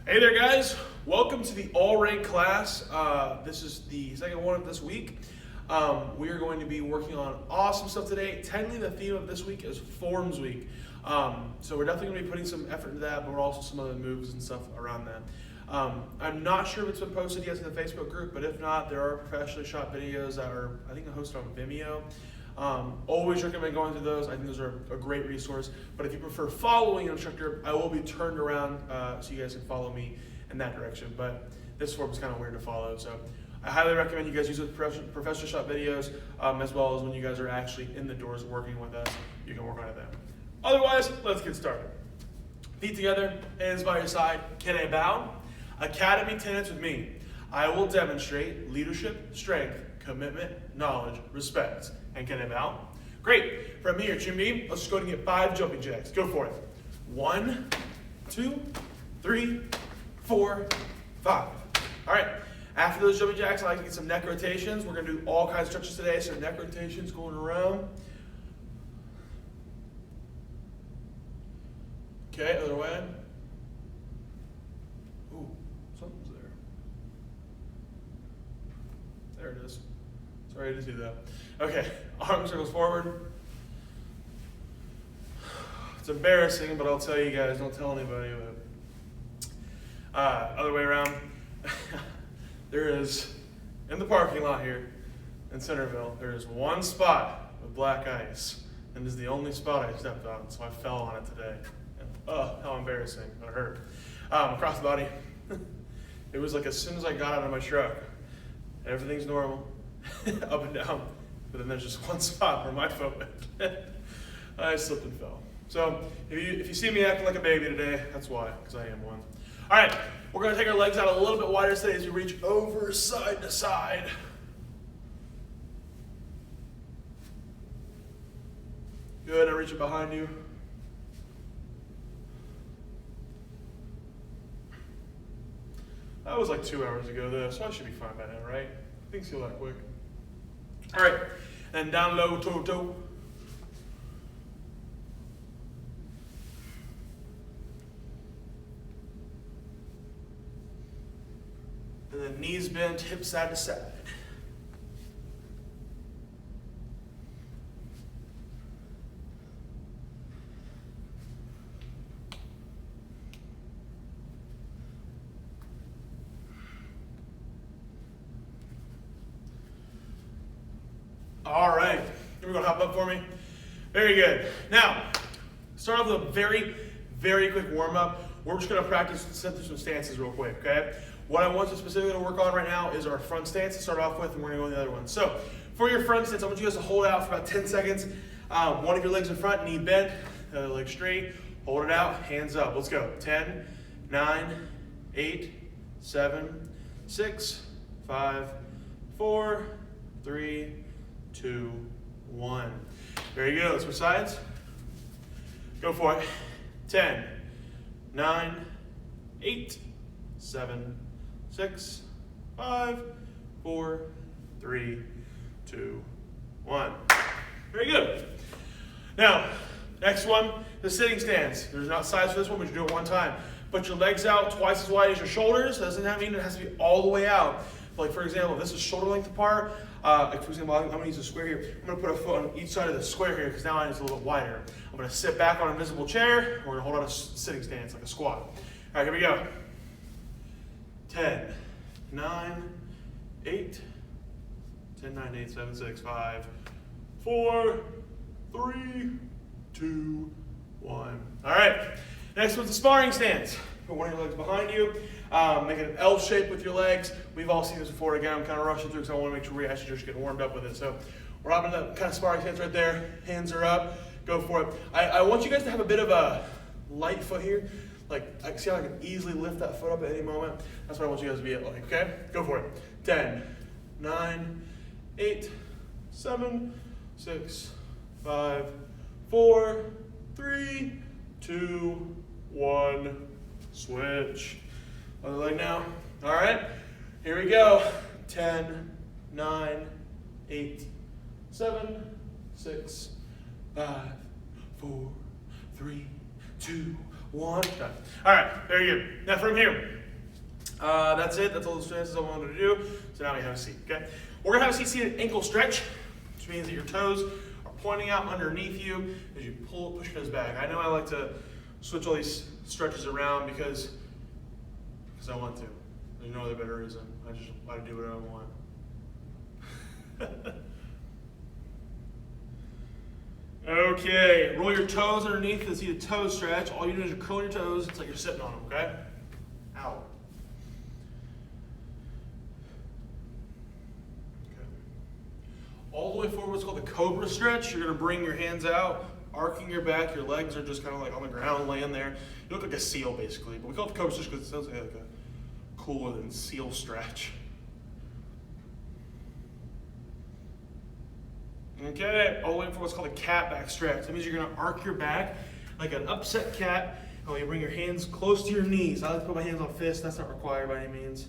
Hey there, guys. Welcome to the all-rank class. This is the second one of this week. We are going to be working on awesome stuff today. Technically, the theme of this week is Forms Week. So we're definitely going to be putting some effort into that, but we're also some other moves and stuff around that. I'm not sure if it's been posted yet to the Facebook group, but if not, there are professionally shot videos that are, I think, hosted on Vimeo. Always recommend going through those. I think those are a great resource. But if you prefer following an instructor, I will be turned around so you guys can follow me in that direction. But this form is kind of weird to follow. So I highly recommend you guys use those professional shot videos as well as when you guys are actually in the doors working with us, you can work on it then. Otherwise, let's get started. Feet together, hands by your side. Can I bow? Academy tenets with me. I will demonstrate leadership, strength, commitment, knowledge, respect. And can I bow? Great. From here, to me, let's just go ahead and get 5 jumping jacks. Go for it. 1, 2, 3, 4, 5. All right. After those jumping jacks, I like to get some neck rotations. We're going to do all kinds of stretches today. So neck rotations going around. Okay, other way. Ooh, something's there. There it is. Sorry to do that. Okay, arm circles forward. It's embarrassing, but I'll tell you guys, don't tell anybody. But other way around. There is, in the parking lot here in Centerville, there is one spot with black ice. And this is the only spot I stepped on, so I fell on it today. And, oh, how embarrassing, it hurt. Across the body. It was like as soon as I got out of my truck, everything's normal, up and down. But then there's just one spot where my foot went. I slipped and fell. So if you see me acting like a baby today, that's why, because I am one. All right, we're going to take our legs out a little bit wider today as we reach over side to side. Good, now reach it behind you. That was like 2 hours ago though, so I should be fine by now, right? Things heal that quick. All right, and down low, toe. And then knees bent, hips side to side. All right, here we go, hop up for me. Very good. Now, start off with a very, very quick warm up. We're just gonna practice some stances real quick, okay? What I want to specifically work on right now is our front stance to start off with, and we're gonna go on the other one. So, for your front stance, I want you guys to hold out for about 10 seconds. One of your legs in front, knee bent, the other leg straight. Hold it out, hands up. Let's go. 10, 9, 8, 7, 6, 5, 4, 3, 2, 1. Very good. Let's switch sides. Go for it. 10, 9, 8, 7, 6, 5, 4, 3, 2, 1. Very good. Now, next one, the sitting stance. There's not sides for this one, but you do it one time. Put your legs out twice as wide as your shoulders. That doesn't mean it has to be all the way out. Like for example, if this is shoulder length apart, like for example, I'm gonna use a square here. I'm gonna put a foot on each side of the square here because now it's a little bit wider. I'm gonna sit back on an invisible chair. We're gonna hold on a sitting stance like a squat. All right, here we go. 10, 9, 8, 10, 9, 8, 7, 6, 5, 4, 3, 2, 1. All right, next one's a sparring stance. Put one of your legs behind you. Make it an L shape with your legs. We've all seen this before. Again, I'm kind of rushing through because I want to make sure we actually just get warmed up with it. So we're hopping that kind of sparring stance right there. Hands are up. Go for it. I want you guys to have a bit of a light foot here. Like, I can see how I can easily lift that foot up at any moment. That's what I want you guys to be at, like, okay? Go for it. 10, 9, 8, 7, 6, 5, 4, 3, 2, 1. Switch. Other leg now. All right, here we go. 10, 9, 8, 7, 6, 5, 4, 3, 2, 1, done. All right, very good. Now from here, that's it. That's all the stances I wanted to do. So now we have a seat, okay? We're gonna have a seated ankle stretch, which means that your toes are pointing out underneath you as you push your toes back. I know I like to switch all these stretches around because I want to. There's no other better reason. I just want to do what I want. Okay, roll your toes underneath the seated toe stretch. All you do is you're curling your toes. It's like you're sitting on them, okay? Out. Okay. All the way forward, what's called the cobra stretch. You're gonna bring your hands out, arcing your back. Your legs are just kind of like on the ground, laying there. You look like a seal, basically. But we call it the cobra stretch because it sounds like a cooler than seal stretch. Okay, all the way for what's called a cat back stretch. That means you're gonna arc your back like an upset cat, and you bring your hands close to your knees. I like to put my hands on fists, that's not required by any means.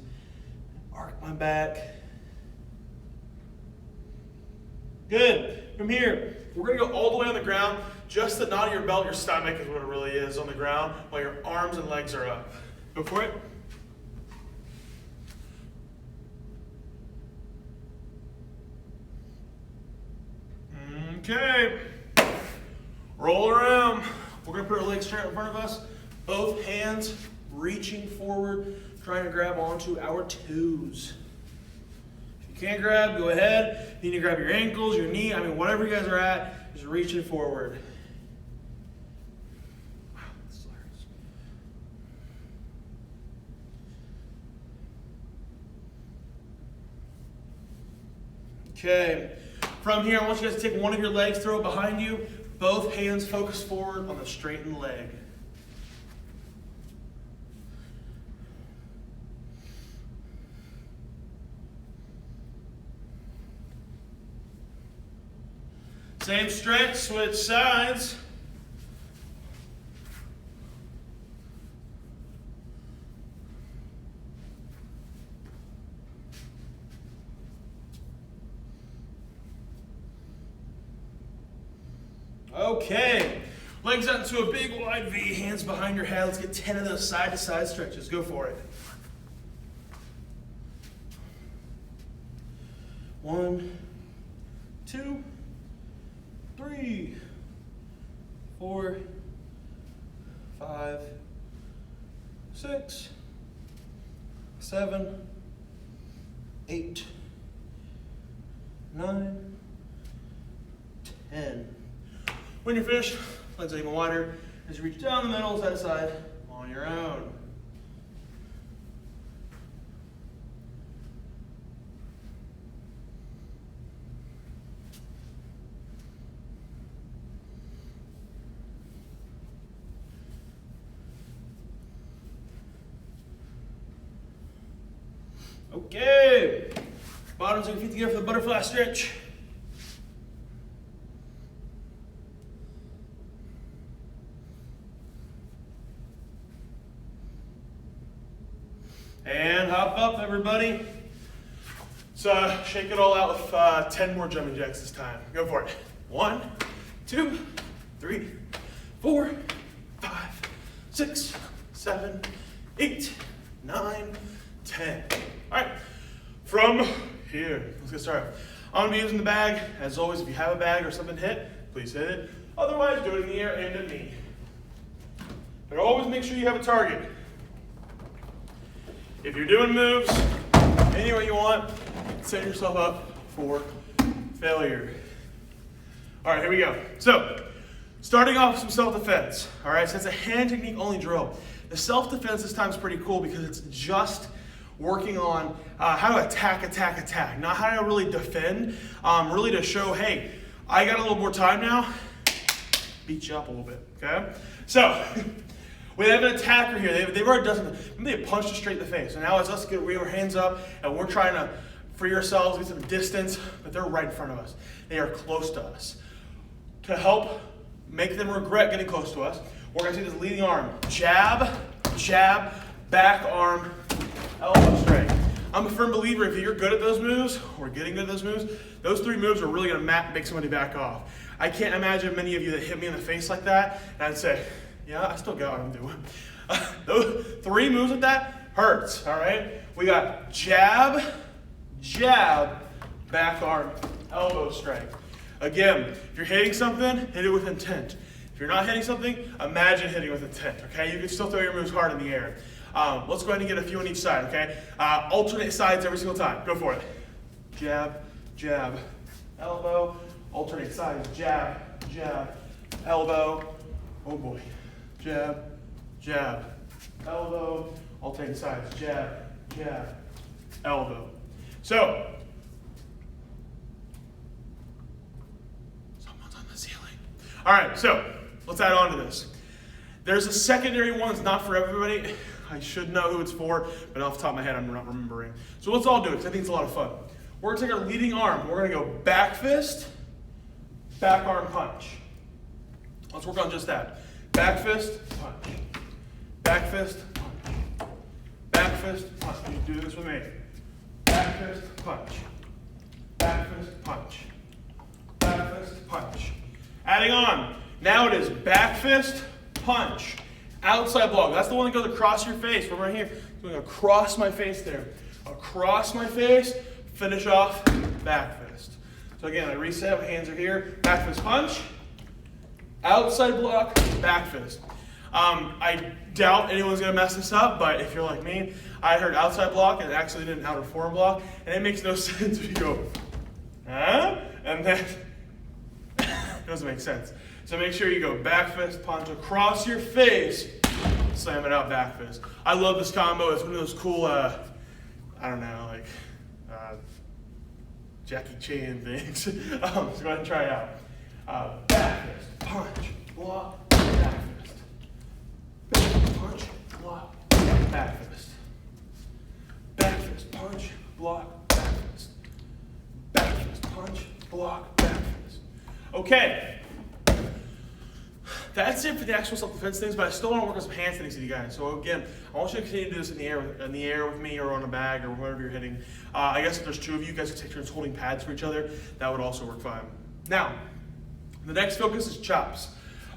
Arc my back. Good. From here, we're gonna go all the way on the ground. Just the knot of your belt, your stomach is what it really is on the ground, while your arms and legs are up. Go for it. Okay, roll around. We're gonna put our legs straight in front of us, both hands reaching forward, trying to grab onto our toes. If you can't grab, go ahead. You need to grab your ankles, your knee, whatever you guys are at, just reaching forward. Wow, this hurts. Okay. From here, I want you guys to take one of your legs, throw it behind you. Both hands focus forward on the straightened leg. Same stretch, switch sides. Okay, legs out into a big wide V, hands behind your head. Let's get 10 of those side to side stretches. Go for it. 1, 2, 3, 4, 5, 6, 7, 8, 9, 10. When you're finished, legs are even wider as you reach down the middle, side to side, on your own. Okay, bottoms of your feet together for the butterfly stretch. And hop up, everybody. So shake it all out with 10 more jumping jacks this time. Go for it. 1, 2, 3, 4, 5, 6, 7, 8, 9, 10. All right, from here, let's get started. I'm gonna be using the bag. As always, if you have a bag or something hit, please hit it. Otherwise, do it in the air and at me. But always make sure you have a target. If you're doing moves any way you want, set yourself up for failure. All right, here we go. So, starting off with some self-defense. All right, so it's a hand technique only drill. The self-defense this time is pretty cool because it's just working on how to attack, not how to really defend, really to show, hey, I got a little more time now, beat you up a little bit, okay? So, we have an attacker here. They've already done something. Maybe they punched us straight in the face. And now it's us getting our hands up, and we're trying to free ourselves, get some distance, but they're right in front of us. They are close to us. To help make them regret getting close to us, we're going to do this leading arm. Jab, jab, back arm, elbow straight. I'm a firm believer if you're good at those moves, or getting good at those moves, those 3 moves are really going to make somebody back off. I can't imagine many of you that hit me in the face like that, and I'd say, Yeah, I still got what I'm doing. Those 3 moves with that hurts, all right? We got jab, jab, back arm, elbow strike. Again, if you're hitting something, hit it with intent. If you're not hitting something, imagine hitting with intent, okay? You can still throw your moves hard in the air. Let's go ahead and get a few on each side, okay? Alternate sides every single time. Go for it. Jab, jab, elbow, alternate sides, jab, jab, elbow. Oh boy. Jab, jab, elbow, alternate sides, jab, jab, elbow. So, someone's on the ceiling. All right, so let's add on to this. There's a secondary one that's not for everybody. I should know who it's for, but off the top of my head, I'm not remembering. So let's all do it, because I think it's a lot of fun. We're going to take our leading arm. We're going to go back fist, back arm punch. Let's work on just that. Back fist, punch. Back fist, punch. Back fist, punch. You do this with me. Back fist, punch. Back fist, punch. Back fist, punch. Adding on. Now it is back fist, punch. Outside block. That's the one that goes across your face. From right here. Going across my face there. Across my face. Finish off. Back fist. So again, I reset. My hands are here. Back fist punch. Outside block. Back fist. I doubt anyone's going to mess this up, but if you're like me, I heard outside block and actually did an outer forearm block, and it makes no sense if you go, huh? And then it doesn't make sense. So make sure you go back fist, punch across your face, slam it out, back fist. I love this combo. It's one of those cool, I don't know, like Jackie Chan things. So go ahead and try it out. Back fist, punch, block, back fist. Back fist, punch, block, back fist. Back fist, punch, block, back fist. Back fist, punch, block, back fist. Okay. That's it for the actual self-defense things, but I still want to work on some handstands with you guys. So again, I want you to continue to do this in the air with me or on a bag or wherever you're hitting. I guess if there's 2 of you, guys could take turns holding pads for each other. That would also work fine. Now, the next focus is chops.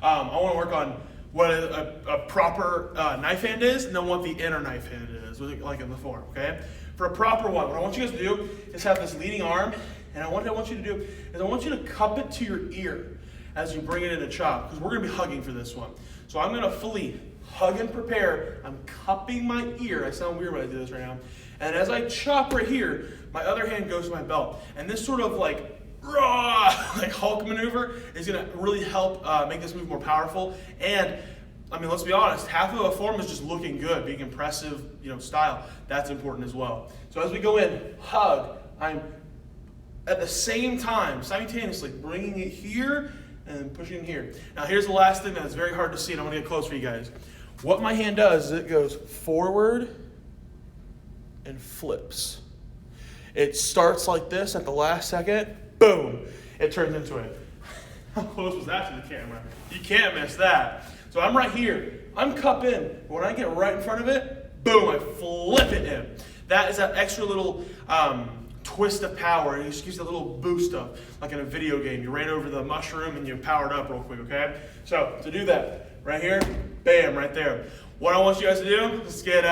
I want to work on what a proper knife hand is and then what the inner knife hand is, like in the form, okay? For a proper one, what I want you guys to do is have this leading arm, and what I want you to do is I want you to cup it to your ear as you bring it in a chop, because we're going to be hugging for this one. So I'm going to fully hug and prepare. I'm cupping my ear. I sound weird when I do this right now. And as I chop right here, my other hand goes to my belt. And this sort of like, raw, like Hulk maneuver is going to really help make this move more powerful. And I mean, let's be honest, half of a form is just looking good, being impressive, style. That's important as well. So as we go in, hug, I'm at the same time, simultaneously bringing it here and pushing here. Now here's the last thing that's very hard to see, and I'm going to get close for you guys. What my hand does is it goes forward and flips. It starts like this at the last second, boom, it turns into it. How close was that to the camera? You can't miss that. So I'm right here. I'm cup in. When I get right in front of it, boom, I flip it in. That is that extra little twist of power. It just gives you a little boost of, like in a video game. You ran over the mushroom and you powered up real quick, okay? So to do that, right here, bam, right there. What I want you guys to do, let's get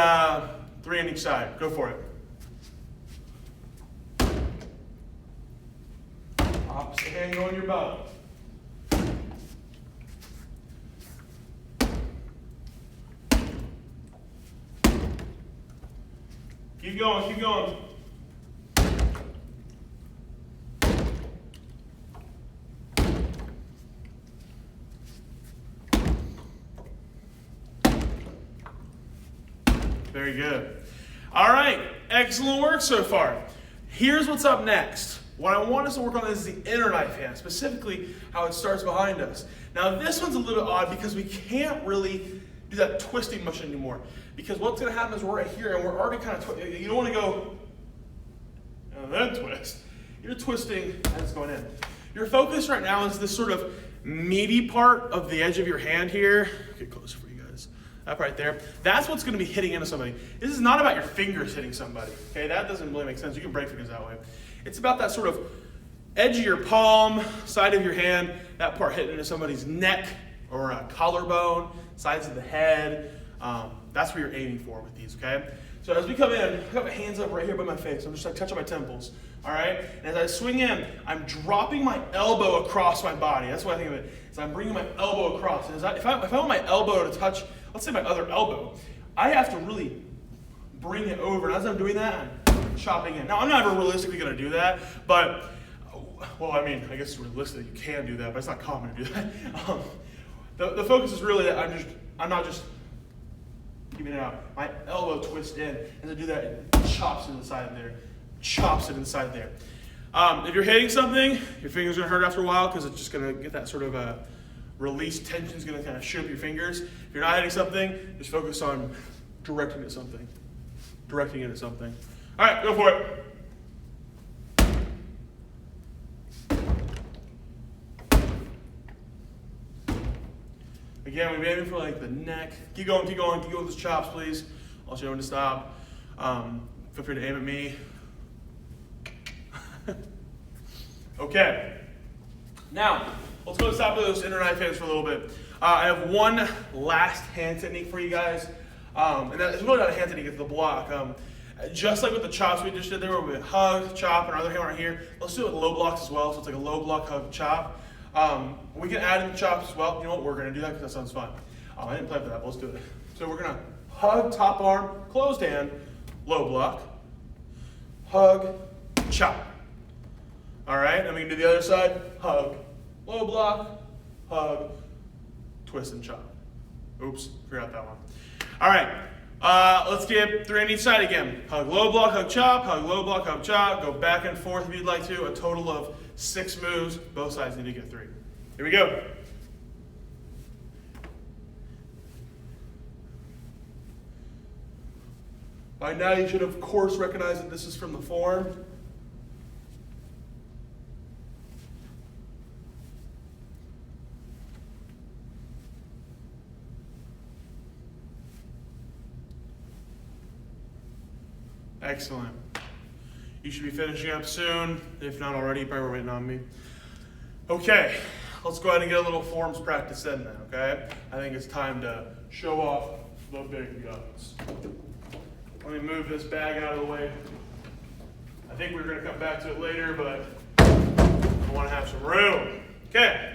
3 on each side. Go for it. Opposite hand go on your belt. Keep going, keep going. Very good. All right, excellent work so far. Here's what's up next. What I want us to work on is the inner knife hand, specifically how it starts behind us. Now this one's a little bit odd because we can't really do that twisting motion anymore. Because what's going to happen is we're right here and we're already kind of you don't want to go and then twist. You're twisting as it's going in. Your focus right now is this sort of meaty part of the edge of your hand here. Get closer for you guys. Up right there. That's what's going to be hitting into somebody. This is not about your fingers hitting somebody. Okay, that doesn't really make sense. You can break fingers that way. It's about that sort of edge of your palm, side of your hand, that part hitting into somebody's neck or collarbone, sides of the head. That's what you're aiming for with these, okay? So as we come in, I got my hands up right here by my face. I'm just like touching my temples, all right? And as I swing in, I'm dropping my elbow across my body. That's what I think of it, is I'm bringing my elbow across. And if I want my elbow to touch, let's say my other elbow, I have to really bring it over. And as I'm doing that, I'm chopping in. Now, I'm not ever realistically going to do that, but, well, I mean, I guess realistically you can do that, but it's not common to do that. The focus is really that I'm not just keeping it out. My elbow twists in, and to do that, it chops it inside there. Chops it inside there. If you're hitting something, your finger's gonna hurt after a while because it's just gonna get that sort of release. Tension's gonna kind of shoot up your fingers. If you're not hitting something, just focus on directing it at something. Directing it at something. All right, go for it. Again, we're aiming for like the neck. Keep going with those chops, please. I'll show you when to stop. Feel free to aim at me. Okay. Now, let's go to stop those inner knife hands for a little bit. I have one last hand technique for you guys. And that is really not a hand technique, it's the block. Just like with the chops we just did there, where we hug, chop, and our other hand right here, let's do it with low blocks as well. So it's like a low block, hug, chop. We can add in the chops as well. You know what? We're going to do that because that sounds fun. I didn't plan for that, but let's do it. So we're going to hug, top arm, closed hand, low block, hug, chop. All right, and we can do the other side. Hug, low block, hug, twist and chop. Oops, forgot that one. All right, let's get 3 on each side again. Hug, low block, hug, chop, hug, low block, hug, chop. Go back and forth if you'd like to. A total of 6 moves. Both sides need to get 3. Here we go. By now you should of course recognize that this is from the form. Excellent. You should be finishing up soon. If not already, you probably were waiting on me. Okay, let's go ahead and get a little forms practice in now, okay? I think it's time to show off the big guns. Let me move this bag out of the way. I think we're gonna come back to it later, but I wanna have some room. Okay.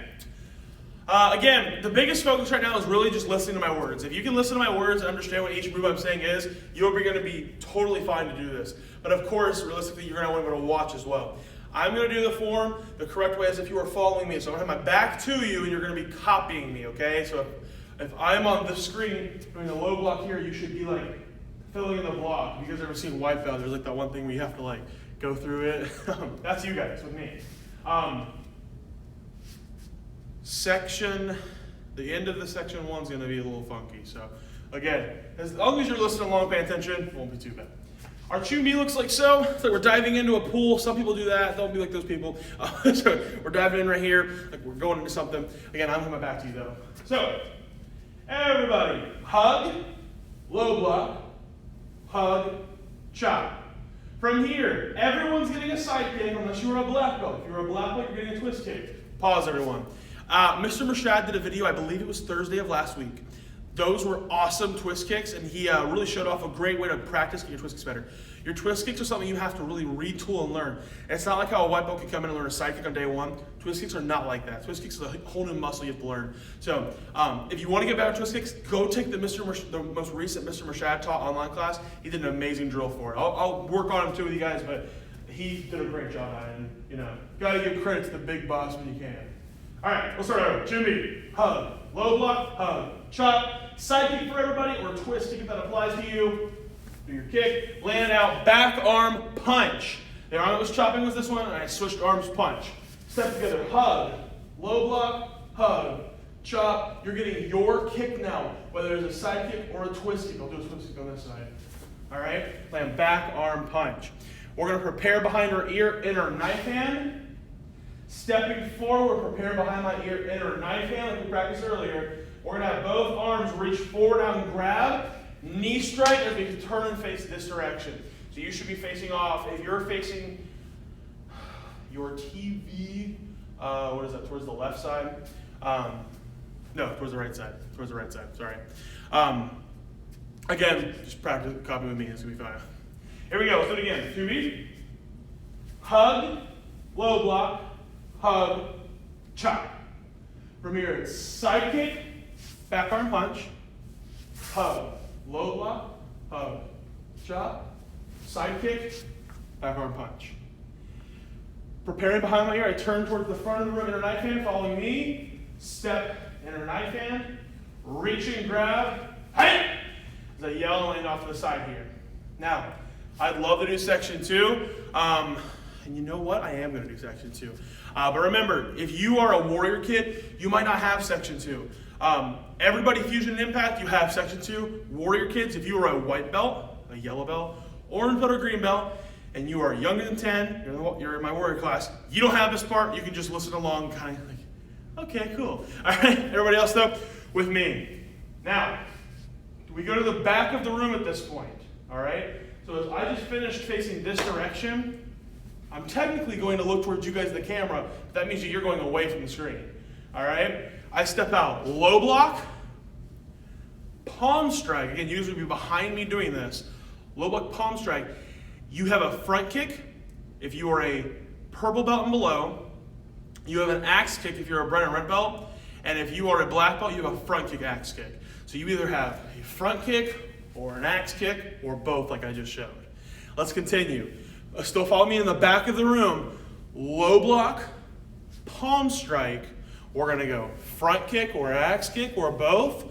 Again, the biggest focus right now is really just listening to my words. If you can listen to my words and understand what each move I'm saying is, you're going to be totally fine to do this. But of course, realistically, you're going to want to watch as well. I'm going to do the form the correct way as if you were following me. So I'm going to have my back to you and you're going to be copying me, okay? So if I'm on the screen doing a low block here, you should be like filling in the block. If you guys ever seen Wipeout, there's like that one thing where you have to like go through it. That's you guys with me. The end of the section 1 is going to be a little funky. So again, as long as you're listening along, paying attention, it won't be too bad. Our Chumbi looks like so. It's like we're diving into a pool. Some people do that. Don't be like those people. So we're diving in right here, like we're going into something. Again, I'm coming back to you though. So everybody, hug, low block, hug, chop. From here, everyone's getting a side kick unless you're a black belt. If you're a black belt, you're getting a twist kick. Pause, everyone. Mr. Mershad did a video, I believe it was Thursday of last week. Those were awesome twist kicks, and he really showed off a great way to practice getting your twist kicks better. Your twist kicks are something you have to really retool and learn. It's not like how a white belt can come in and learn a side kick on day 1. Twist kicks are not like that. Twist kicks is a whole new muscle you have to learn. So if you want to get better at twist kicks, go take the most recent Mr. Mershad taught online class. He did an amazing drill for it. I'll work on him too with you guys, but he did a great job at it. And, you know, got to give credit to the big boss when you can. All right, we'll start over. Chumbi, hug, low block, hug, chop, side kick for everybody, or twist kick if that applies to you. Do your kick, land out, back arm, punch. The arm that was chopping was this one, and I switched arms, punch. Step together, hug, low block, hug, chop. You're getting your kick now, whether it's a side kick or a twist kick. I'll do a twist kick on this side. All right, land back arm, punch. We're gonna prepare behind our ear, inner knife hand. Stepping forward, prepare behind my ear, inner knife hand, like we practiced earlier. We're going to have both arms reach forward out and grab. Knee strike as we turn and face this direction. So you should be facing off. If you're facing your TV, towards the left side, No, towards the right side. Towards the right side, sorry. Again, just practice, copy with me, it's gonna be fine. Here we go, let's do it again. 2B. Hug, low block, hug, chop. From here, it's side kick, back arm punch, hug, low block, hug, chop, side kick, back arm punch. Preparing behind my ear, I turn towards the front of the room, inner knife hand, following me, step, inner knife hand, reach and grab, hey! As I yell and land off to the side here. Now, I'd love to do section 2, and you know what? I am going to do section 2. But remember, if you are a warrior kid, you might not have section 2. Everybody Fusion and Impact, you have section 2. Warrior kids, if you are a white belt, a yellow belt, orange belt, or green belt, and you are younger than 10, you're in my warrior class, you don't have this part, you can just listen along, kind of like, okay, cool. All right, everybody else though, with me. Now, we go to the back of the room at this point, all right? So as I just finished facing this direction, I'm technically going to look towards you guys in the camera, but that means that you're going away from the screen, all right? I step out, low block, palm strike. Again, you usually be behind me doing this. Low block, palm strike. You have a front kick if you are a purple belt and below. You have an axe kick if you're a brown and red belt. And if you are a black belt, you have a front kick axe kick. So you either have a front kick or an axe kick or both like I just showed. Let's continue. Still follow me in the back of the room. Low block, palm strike. We're gonna go front kick or axe kick or both.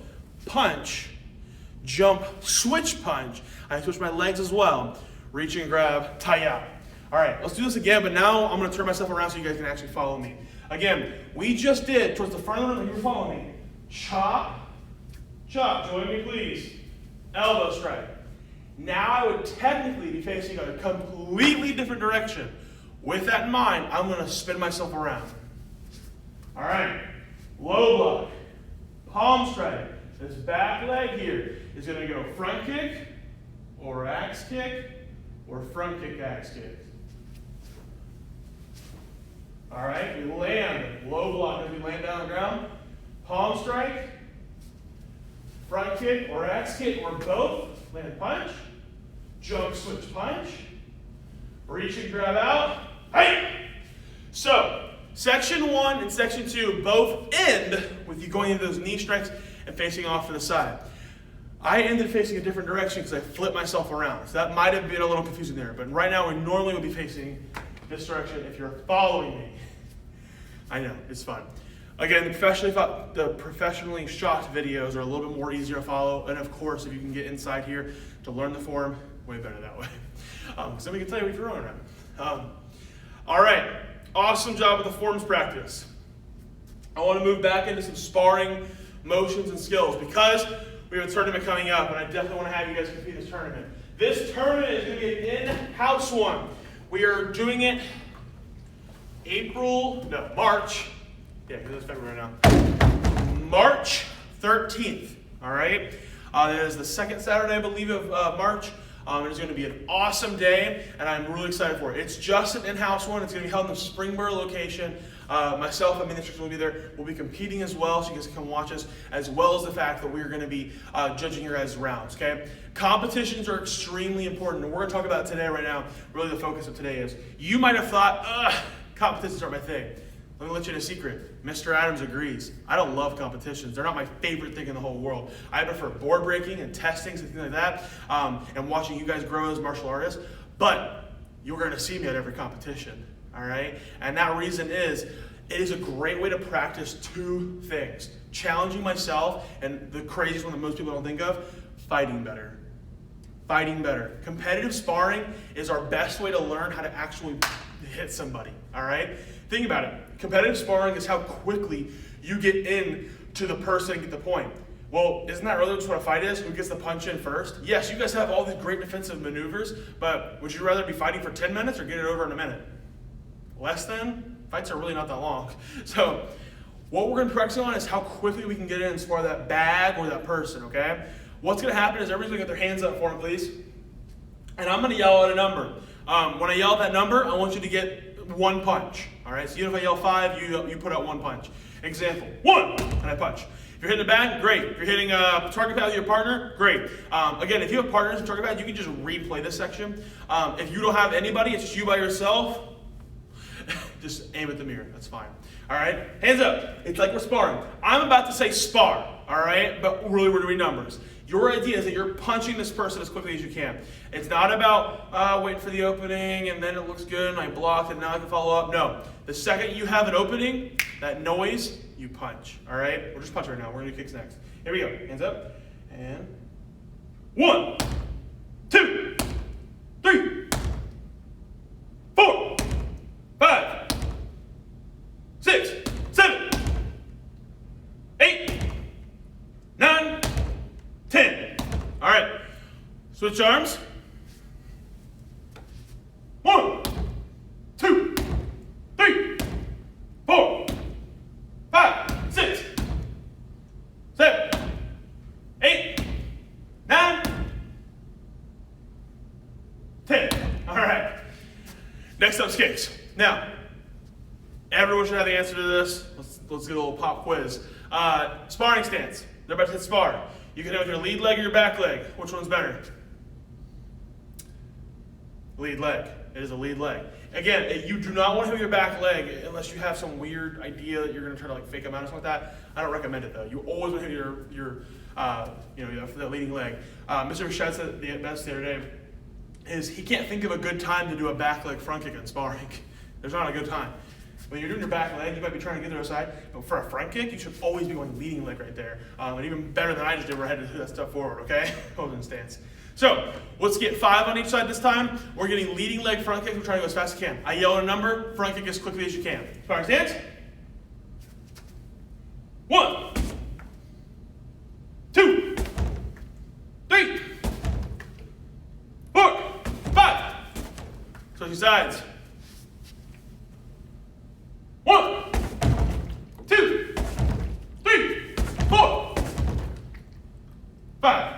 Punch, jump, switch punch. I switch my legs as well. Reach and grab, tie out. All right, let's do this again, but now I'm gonna turn myself around so you guys can actually follow me. Again, we just did, towards the front of the room, you were following me. Chop, chop, join me please. Elbow strike. Now I would technically be facing a completely different direction. With that in mind, I'm gonna spin myself around. All right, low block, palm strike. This back leg here is gonna go front kick or axe kick or front kick, axe kick. All right, we land, low block as we land down on the ground. Palm strike, front kick or axe kick or both. Land punch, jump, switch punch, reach and grab out. Hey! So, section 1 and section 2 both end with you going into those knee strikes and facing off to the side. I ended facing a different direction because I flipped myself around. So that might have been a little confusing there. But right now we normally would be facing this direction if you're following me. I know, it's fun. Again, the professionally shot videos are a little bit more easier to follow. And of course, if you can get inside here to learn the form, way better that way. Somebody can tell you if you're wrong or not. All right, awesome job with the forms practice. I want to move back into some sparring motions and skills because we have a tournament coming up, and I definitely want to have you guys compete this tournament. This tournament is going to be an in-house one. We are doing it March. Yeah, because it's February now. March 13th, all right? It is the second Saturday, I believe, of March. It is going to be an awesome day, and I'm really excited for it. It's just an in-house one. It's going to be held in the Springboro location. Myself and the instructor will be there. We'll be competing as well, so you guys can come watch us, as well as the fact that we're going to be judging your guys' rounds, okay? Competitions are extremely important, and we're going to talk about it today right now. Really the focus of today is, you might have thought, competitions aren't my thing. Let me let you in a secret. Mr. Adams agrees. I don't love competitions. They're not my favorite thing in the whole world. I prefer board breaking and testings and things like that, and watching you guys grow as martial artists. But you're going to see me at every competition, all right? And that reason is, it is a great way to practice two things. Challenging myself, and the craziest one that most people don't think of, fighting better. Fighting better. Competitive sparring is our best way to learn how to actually hit somebody, all right? Think about it. Competitive sparring is how quickly you get in to the person and get the point. Well, isn't that really just what a fight is? Who gets the punch in first? Yes, you guys have all these great defensive maneuvers, but would you rather be fighting for 10 minutes or get it over in a minute? Less than? Fights are really not that long. So what we're going to practice on is how quickly we can get in and spar that bag or that person, okay? What's going to happen is everybody's going to get their hands up for me, please. And I'm going to yell at a number. When I yell at that number, I want you to get one punch. All right, so even if I yell 5, you put out one punch. Example, 1, and I punch. If If you're hitting a bag, great. If you're hitting a target pad with your partner, great. Again, if you have partners in target pad, you can just replay this section. If you don't have anybody, it's just you by yourself, just aim at the mirror. That's fine. All right? Hands up. It's like we're sparring. I'm about to say spar, all right? But really, we're doing numbers. Your idea is that you're punching this person as quickly as you can. It's not about waiting for the opening and then it looks good and I blocked and now I can follow up. No. The second you have an opening, that noise, you punch. All right? We'll just punch right now. We're going to do kicks next. Here we go. Hands up. And 1, 2, 3, 4, 5, 6, 7, 8, 9, 10. All right. Switch arms. 1, 2, 3, 4, 5, 6, 7, 8, 9, 10. All right. Next up's kicks. Now, everyone should have the answer to this. Let's get a little pop quiz. Sparring stance. They're about to hit spar. You can hit with your lead leg or your back leg. Which one's better? Lead leg. It is a lead leg. Again, you do not want to hit your back leg unless you have some weird idea that you're going to try to like fake them out or something like that. I don't recommend it though. You always want to hit your that leading leg. Mr. Mershad said the best the other day is he can't think of a good time to do a back leg front kick in sparring. There's not a good time. When you're doing your back leg, you might be trying to get to the other side, but for a front kick, you should always be going leading leg right there. And even better than I just did where I had to do that stuff forward, okay? Holding stance. So, let's get 5 on each side this time. We're getting leading leg front kick. We're trying to go as fast as we can. I yell a number, front kick as quickly as you can. Sparring stance. 1, 2, 3, 4, 5. Switching sides. 1, 2, 3, 4, 5.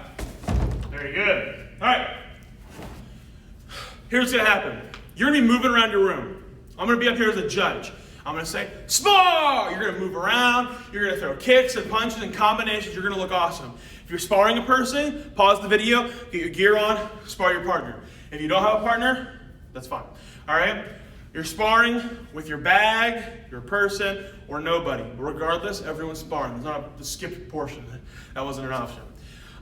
Very good. All right. Here's what's going to happen. You're going to be moving around your room. I'm going to be up here as a judge. I'm going to say, spar! You're going to move around. You're going to throw kicks and punches and combinations. You're going to look awesome. If you're sparring a person, pause the video, get your gear on, spar your partner. If you don't have a partner, that's fine. All right? You're sparring with your bag, your person, or nobody. Regardless, everyone's sparring. There's not a skipped portion. That wasn't an option.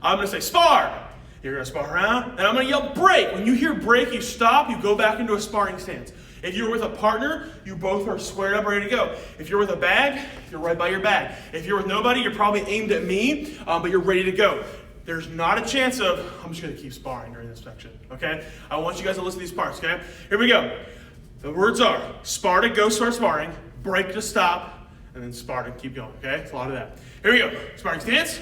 I'm going to say, spar! You're going to spar around, and I'm going to yell, break. When you hear break, you stop, you go back into a sparring stance. If you're with a partner, you both are squared up, ready to go. If you're with a bag, you're right by your bag. If you're with nobody, you're probably aimed at me, but you're ready to go. There's not a chance of, I'm just going to keep sparring during this section, okay? I want you guys to listen to these parts, okay? Here we go. The words are spar to go start sparring, break to stop, and then spar to keep going, okay? It's a lot of that. Here we go. Sparring stance.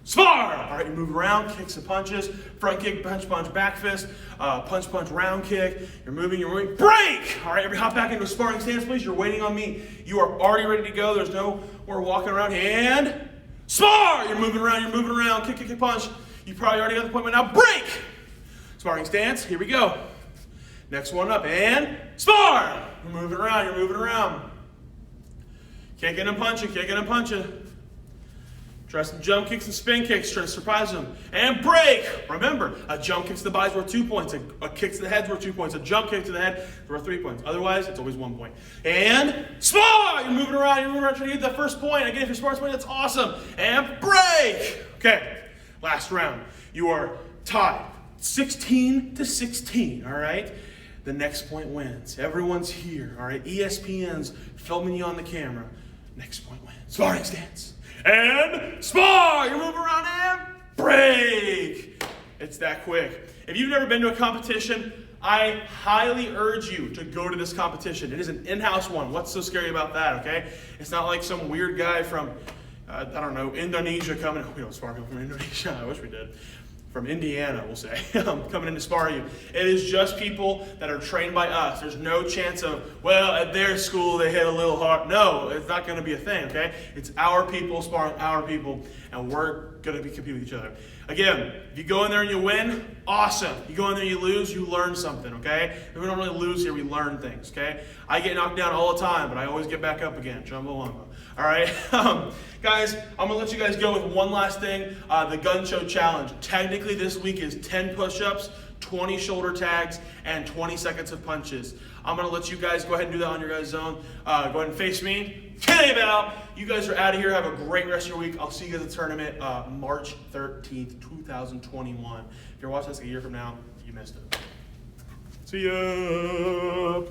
Spar! All right, you move around, kicks and punches, front kick, punch, punch, back fist, punch, punch, round kick. You're moving, break! All right, everybody hop back into a sparring stance, please. You're waiting on me. You are already ready to go. There's no more walking around. And spar! You're moving around, kick, kick, kick, punch. You probably already got the point by now. Break! Sparring stance, here we go. Next one up, and spar! You're moving around. Kicking and punching. Try some jump kicks and spin kicks, try to surprise them. And break! Remember, a jump kick to the body's worth 2 points. A kick to the head's worth 2 points. A jump kick to the head is worth 3 points. Otherwise, it's always 1 point. And spar! You're moving around, trying to get that first point. Again, if you're sparring somebody, that's awesome. And break! Okay, last round. You are tied 16-16, all right? The next point wins. Everyone's here, all right? ESPN's filming you on the camera. Next point wins. Sparring stance. And spar! You move around and break! It's that quick. If you've never been to a competition, I highly urge you to go to this competition. It is an in-house one. What's so scary about that, okay? It's not like some weird guy from, I don't know, Indonesia coming. We don't spar people from Indonesia. I wish we did. From Indiana, we'll say, coming in to spar you. It is just people that are trained by us. There's no chance of, well, at their school they hit a little hard. No, it's not going to be a thing, okay? It's our people sparring our people, and we're going to be competing with each other. Again, if you go in there and you win, awesome. You go in there and you lose, you learn something, okay? We don't really lose here, we learn things, okay? I get knocked down all the time, but I always get back up again. Jumbo lumbo. All right, guys, I'm gonna let you guys go with one last thing. The gun show challenge. Technically, this week is 10 push-ups, 20 shoulder tags, and 20 seconds of punches. I'm gonna let you guys go ahead and do that on your guys' own. Go ahead and face me. Kenny Val. You guys are out of here. Have a great rest of your week. I'll see you guys at the tournament March 13th, 2021. If you're watching this a year from now, you missed it. See ya.